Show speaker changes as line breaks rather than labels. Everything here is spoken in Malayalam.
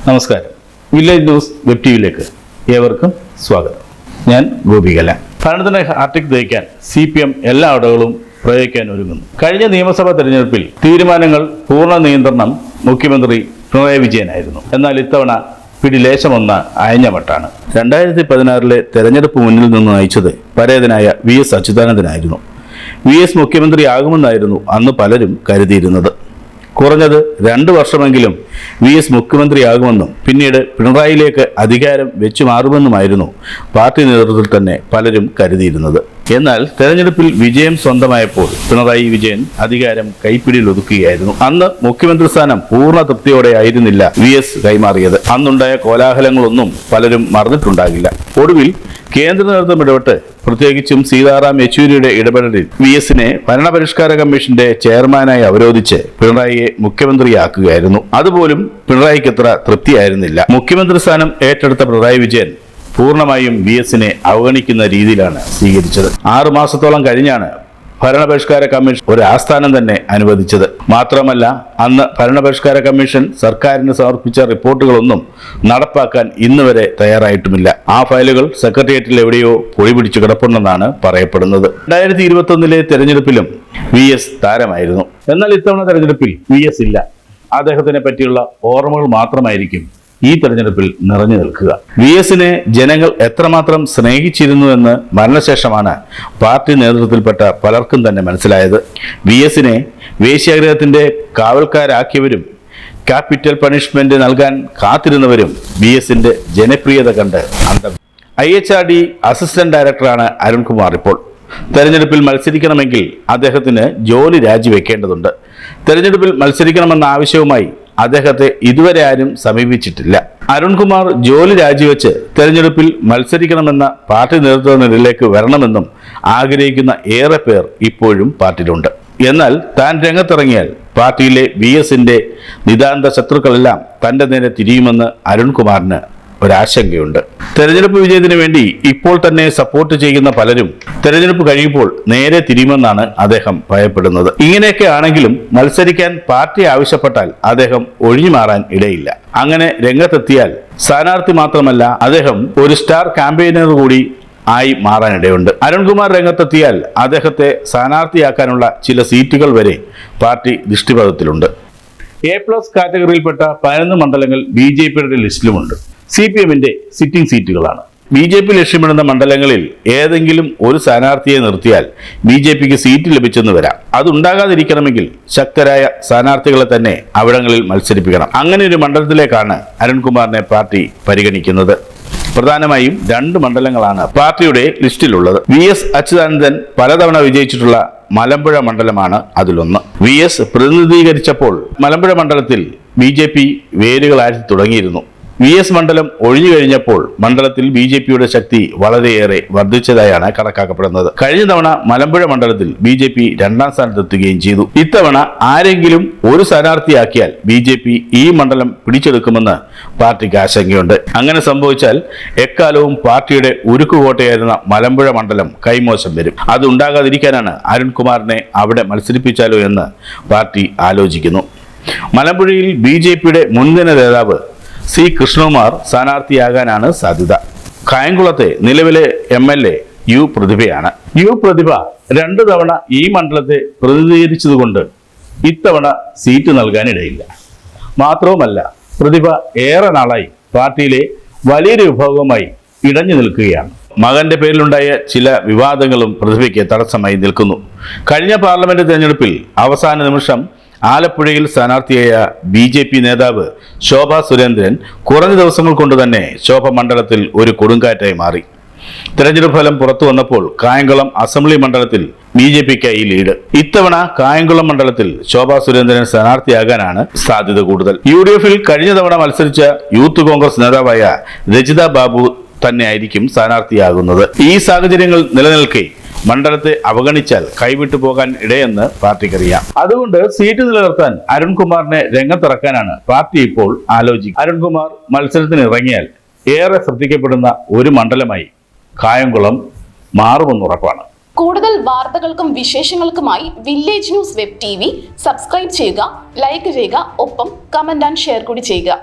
നമസ്കാരം. വില്ലേജ് ന്യൂസ് വെബ് ടിവിയിലേക്ക് ഏവർക്കും സ്വാഗതം. ഞാൻ ഗോപികല. ഭരണത്തിന്റെ ഹാർട്ടിക് തയ്ക്കാൻ CPM എല്ലാ അടവുകളും പ്രയോഗിക്കാൻ ഒരുങ്ങുന്നു. കഴിഞ്ഞ നിയമസഭാ തെരഞ്ഞെടുപ്പിൽ തീരുമാനങ്ങൾ പൂർണ്ണ നിയന്ത്രണം മുഖ്യമന്ത്രി പിണറായി വിജയനായിരുന്നു. എന്നാൽ ഇത്തവണ പിടിലേശമൊന്ന അയഞ്ഞമട്ടാണ്. 2016 തെരഞ്ഞെടുപ്പ് മുന്നിൽ നിന്ന് നയിച്ചത് പരേതനായ VS അച്യുതാനന്ദനായിരുന്നു. VS മുഖ്യമന്ത്രിയാകുമെന്നായിരുന്നു അന്ന് പലരും കരുതിയിരുന്നത്. കുറഞ്ഞത് 2 വർഷമെങ്കിലും VS മുഖ്യമന്ത്രിയാകുമെന്നും പിന്നീട് പിണറായിയിലേക്ക് അധികാരം വെച്ചു മാറുമെന്നുമായിരുന്നു പാർട്ടി നേതൃത്വത്തിൽ തന്നെ പലരും കരുതിയിരുന്നത്. എന്നാൽ തെരഞ്ഞെടുപ്പിൽ വിജയം സ്വന്തമായപ്പോൾ പിണറായി വിജയൻ അധികാരം കൈപ്പിടിയിൽ ഒതുക്കുകയായിരുന്നു. അന്ന് മുഖ്യമന്ത്രി സ്ഥാനം പൂർണ്ണ തൃപ്തിയോടെ ആയിരുന്നില്ല VS കൈമാറിയത്. അന്നുണ്ടായ കോലാഹലങ്ങളൊന്നും പലരും മറന്നിട്ടുണ്ടാകില്ല. ഒടുവിൽ കേന്ദ്ര നേതൃത്വം ഇടപെട്ട്, പ്രത്യേകിച്ചും സീതാറാം യെച്ചൂരിയുടെ ഇടപെടലിൽ VSനെ ഭരണപരിഷ്കാര കമ്മീഷന്റെ ചെയർമാനായി അവരോധിച്ച് പിണറായിയെ മുഖ്യമന്ത്രിയാക്കുകയായിരുന്നു. അതുപോലും പിണറായിക്ക് അത്ര തൃപ്തിയായിരുന്നില്ല. മുഖ്യമന്ത്രി സ്ഥാനം ഏറ്റെടുത്ത പിണറായി വിജയൻ പൂർണ്ണമായും VSനെ അവഗണിക്കുന്ന രീതിയിലാണ് സ്വീകരിച്ചത്. 6 മാസത്തോളം കഴിഞ്ഞാണ് ഭരണപരിഷ്കാര കമ്മീഷൻ ഒരു ആസ്ഥാനം തന്നെ അനുവദിച്ചത്. മാത്രമല്ല, അന്ന് ഭരണപരിഷ്കാര കമ്മീഷൻ സർക്കാരിന് സമർപ്പിച്ച റിപ്പോർട്ടുകളൊന്നും നടപ്പാക്കാൻ ഇന്ന് വരെ തയ്യാറായിട്ടുമില്ല. ആ ഫയലുകൾ സെക്രട്ടേറിയറ്റിൽ എവിടെയോ പൊടി പിടിച്ചു കിടപ്പുണ്ടെന്നാണ് പറയപ്പെടുന്നത്. 2021 തെരഞ്ഞെടുപ്പിലും VS താരമായിരുന്നു. എന്നാൽ ഇത്തവണ തെരഞ്ഞെടുപ്പിൽ VS ഇല്ല. അദ്ദേഹത്തിനെ പറ്റിയുള്ള ഓർമ്മകൾ മാത്രമായിരിക്കും ഈ തെരഞ്ഞെടുപ്പിൽ നിറഞ്ഞു നിൽക്കുക. VSനെ ജനങ്ങൾ എത്രമാത്രം സ്നേഹിച്ചിരുന്നു എന്ന് മരണശേഷമാണ് പാർട്ടി നേതൃത്വത്തിൽപ്പെട്ട പലർക്കും തന്നെ മനസ്സിലായത്. VSനെ വേശ്യാഗ്രഹത്തിന്റെ കാവൽക്കാരാക്കിയവരും ക്യാപിറ്റൽ പണിഷ്മെന്റ് നൽകാൻ കാത്തിരുന്നവരും VSന്റെ ജനപ്രിയത കണ്ട് അന്തം. IHRD അസിസ്റ്റന്റ് ഡയറക്ടറാണ് അരുൺകുമാർ. ഇപ്പോൾ തെരഞ്ഞെടുപ്പിൽ മത്സരിക്കണമെങ്കിൽ അദ്ദേഹത്തിന് ജോലി രാജിവെക്കേണ്ടതുണ്ട്. തെരഞ്ഞെടുപ്പിൽ മത്സരിക്കണമെന്ന ആവശ്യവുമായി അദ്ദേഹത്തെ ഇതുവരെ ആരും സമീപിച്ചിട്ടില്ല. അരുൺകുമാർ ജോലി രാജിവെച്ച് തെരഞ്ഞെടുപ്പിൽ മത്സരിക്കണമെന്ന പാർട്ടി നേതൃത്വ നിലയിലേക്ക് വരണമെന്നും ആഗ്രഹിക്കുന്ന ഏറെ പേർ ഇപ്പോഴും പാർട്ടിയിലുണ്ട്. എന്നാൽ താൻ രംഗത്തിറങ്ങിയാൽ പാർട്ടിയിലെ VSന്റെ നിതാന്ത ശത്രുക്കളെല്ലാം തന്റെ നേരെ തിരിയുമെന്ന് അരുൺകുമാറിന് ഒരാശങ്കയുണ്ട്. തെരഞ്ഞെടുപ്പ് വിജയത്തിന് വേണ്ടി ഇപ്പോൾ തന്നെ സപ്പോർട്ട് ചെയ്യുന്ന പലരും തെരഞ്ഞെടുപ്പ് കഴിയുമ്പോൾ നേരെ തിരിയുമെന്നാണ് അദ്ദേഹം ഭയപ്പെടുന്നത്. ഇങ്ങനെയൊക്കെ ആണെങ്കിലും മത്സരിക്കാൻ പാർട്ടി ആവശ്യപ്പെട്ടാൽ അദ്ദേഹം ഒഴിഞ്ഞു മാറാൻ ഇടയില്ല. അങ്ങനെ രംഗത്തെത്തിയാൽ സ്ഥാനാർത്ഥി മാത്രമല്ല, അദ്ദേഹം ഒരു സ്റ്റാർ ക്യാമ്പയിനർ കൂടി ആയി മാറാനിടയുണ്ട്. അരുൺകുമാർ രംഗത്തെത്തിയാൽ അദ്ദേഹത്തെ സ്ഥാനാർത്ഥിയാക്കാനുള്ള ചില സീറ്റുകൾ വരെ പാർട്ടി ദൃഷ്ടിപഥത്തിലുണ്ട്. A+ കാറ്റഗറിയിൽപ്പെട്ട 11 മണ്ഡലങ്ങൾ BJPയുടെ ലിസ്റ്റിലുമുണ്ട്. CPMന്റെ സിറ്റിംഗ് സീറ്റുകളാണ്. BJP ലക്ഷ്യമിടുന്ന മണ്ഡലങ്ങളിൽ ഏതെങ്കിലും ഒരു സ്ഥാനാർത്ഥിയെ നിർത്തിയാൽ BJPക്ക് സീറ്റ് ലഭിച്ചെന്ന് വരാം. അതുണ്ടാകാതിരിക്കണമെങ്കിൽ ശക്തരായ സ്ഥാനാർത്ഥികളെ തന്നെ അവിടങ്ങളിൽ മത്സരിപ്പിക്കണം. അങ്ങനെ ഒരു മണ്ഡലത്തിലേക്കാണ് അരുൺകുമാറിനെ പാർട്ടി പരിഗണിക്കുന്നത്. പ്രധാനമായും 2 മണ്ഡലങ്ങളാണ് പാർട്ടിയുടെ ലിസ്റ്റിലുള്ളത്. VS അച്യുതാനന്ദൻ പലതവണ വിജയിച്ചിട്ടുള്ള മലമ്പുഴ മണ്ഡലമാണ് അതിലൊന്ന്. VS പ്രതിനിധീകരിച്ചപ്പോൾ മലമ്പുഴ മണ്ഡലത്തിൽ BJP വേരുകളാഴ്ത്തി തുടങ്ങിയിരുന്നു. VS മണ്ഡലം ഒഴിഞ്ഞു കഴിഞ്ഞപ്പോൾ മണ്ഡലത്തിൽ BJPയുടെ ശക്തി വളരെയേറെ വർദ്ധിച്ചതായാണ് കണക്കാക്കപ്പെടുന്നത്. കഴിഞ്ഞ തവണ മലമ്പുഴ മണ്ഡലത്തിൽ BJP 2ാം സ്ഥാനത്തെത്തുകയും ചെയ്തു. ഇത്തവണ ആരെങ്കിലും ഒരു സ്ഥാനാർത്ഥിയാക്കിയാൽ BJP ഈ മണ്ഡലം പിടിച്ചെടുക്കുമെന്ന് പാർട്ടിക്ക് ആശങ്കയുണ്ട്. അങ്ങനെ സംഭവിച്ചാൽ എക്കാലവും പാർട്ടിയുടെ ഉരുക്കുകോട്ടയായിരുന്ന മലമ്പുഴ മണ്ഡലം കൈമോശം വരും. അതുണ്ടാകാതിരിക്കാനാണ് അരുൺകുമാറിനെ അവിടെ മത്സരിപ്പിച്ചാലോ എന്ന് പാർട്ടി ആലോചിക്കുന്നു. മലമ്പുഴയിൽ BJPയുടെ മുൻനിര നേതാവ് C കൃഷ്ണകുമാർ സ്ഥാനാർത്ഥിയാകാനാണ് സാധ്യത. കായംകുളത്തെ നിലവിലെ MLA U പ്രതിഭയാണ്. U പ്രതിഭ 2 തവണ ഈ മണ്ഡലത്തെ പ്രതിനിധീകരിച്ചതുകൊണ്ട് ഇത്തവണ സീറ്റ് നൽകാനിടയില്ല. മാത്രവുമല്ല, പ്രതിഭ ഏറെ നാളായി പാർട്ടിയിലെ വലിയൊരു വിഭാഗവുമായി ഇടഞ്ഞു നിൽക്കുകയാണ്. മകന്റെ പേരിലുണ്ടായ ചില വിവാദങ്ങളും പ്രതിഭയ്ക്ക് തടസ്സമായി നിൽക്കുന്നു. കഴിഞ്ഞ പാർലമെന്റ് തെരഞ്ഞെടുപ്പിൽ അവസാന നിമിഷം ആലപ്പുഴയിൽ സ്ഥാനാർത്ഥിയായ BJP നേതാവ് ശോഭാ സുരേന്ദ്രൻ കുറഞ്ഞ ദിവസങ്ങൾ കൊണ്ട് തന്നെ ശോഭ മണ്ഡലത്തിൽ ഒരു കൊടുങ്കാറ്റായി മാറി. തെരഞ്ഞെടുപ്പ് ഫലം പുറത്തു വന്നപ്പോൾ കായംകുളം അസംബ്ലി മണ്ഡലത്തിൽ BJPക്കായി ലീഡ്. ഇത്തവണ കായംകുളം മണ്ഡലത്തിൽ ശോഭാ സുരേന്ദ്രൻ സ്ഥാനാർത്ഥിയാകാനാണ് സാധ്യത കൂടുതൽ. UDFൽ കഴിഞ്ഞ തവണ മത്സരിച്ച യൂത്ത് കോൺഗ്രസ് നേതാവായ രജിത ബാബു തന്നെയായിരിക്കും സ്ഥാനാർത്ഥിയാകുന്നത്. ഈ സാഹചര്യങ്ങൾ നിലനിൽക്കെ മണ്ഡലത്തെ അവഗണിച്ചാൽ കൈവിട്ടു പോകാൻ ഇടയെന്ന് പാർട്ടിക്കറിയാം. അതുകൊണ്ട് സീറ്റ് നിലനിർത്താൻ അരുൺകുമാറിനെ രംഗത്തിറക്കാനാണ് പാർട്ടി ഇപ്പോൾ ആലോചിക്കുന്നത്. അരുൺകുമാർ മത്സരത്തിന് ഇറങ്ങിയാൽ ഏറെ ശ്രദ്ധിക്കപ്പെടുന്ന ഒരു മണ്ഡലമായി കായംകുളം മാറുമെന്നുറപ്പാണ്.
കൂടുതൽ വാർത്തകൾക്കും വിശേഷങ്ങൾക്കുമായി village news web TV subscribe ചെയ്യുക, ലൈക്ക് ചെയ്യുക, ഒപ്പം കമന്റ് ആൻഡ് ഷെയർ കൂടി ചെയ്യുക.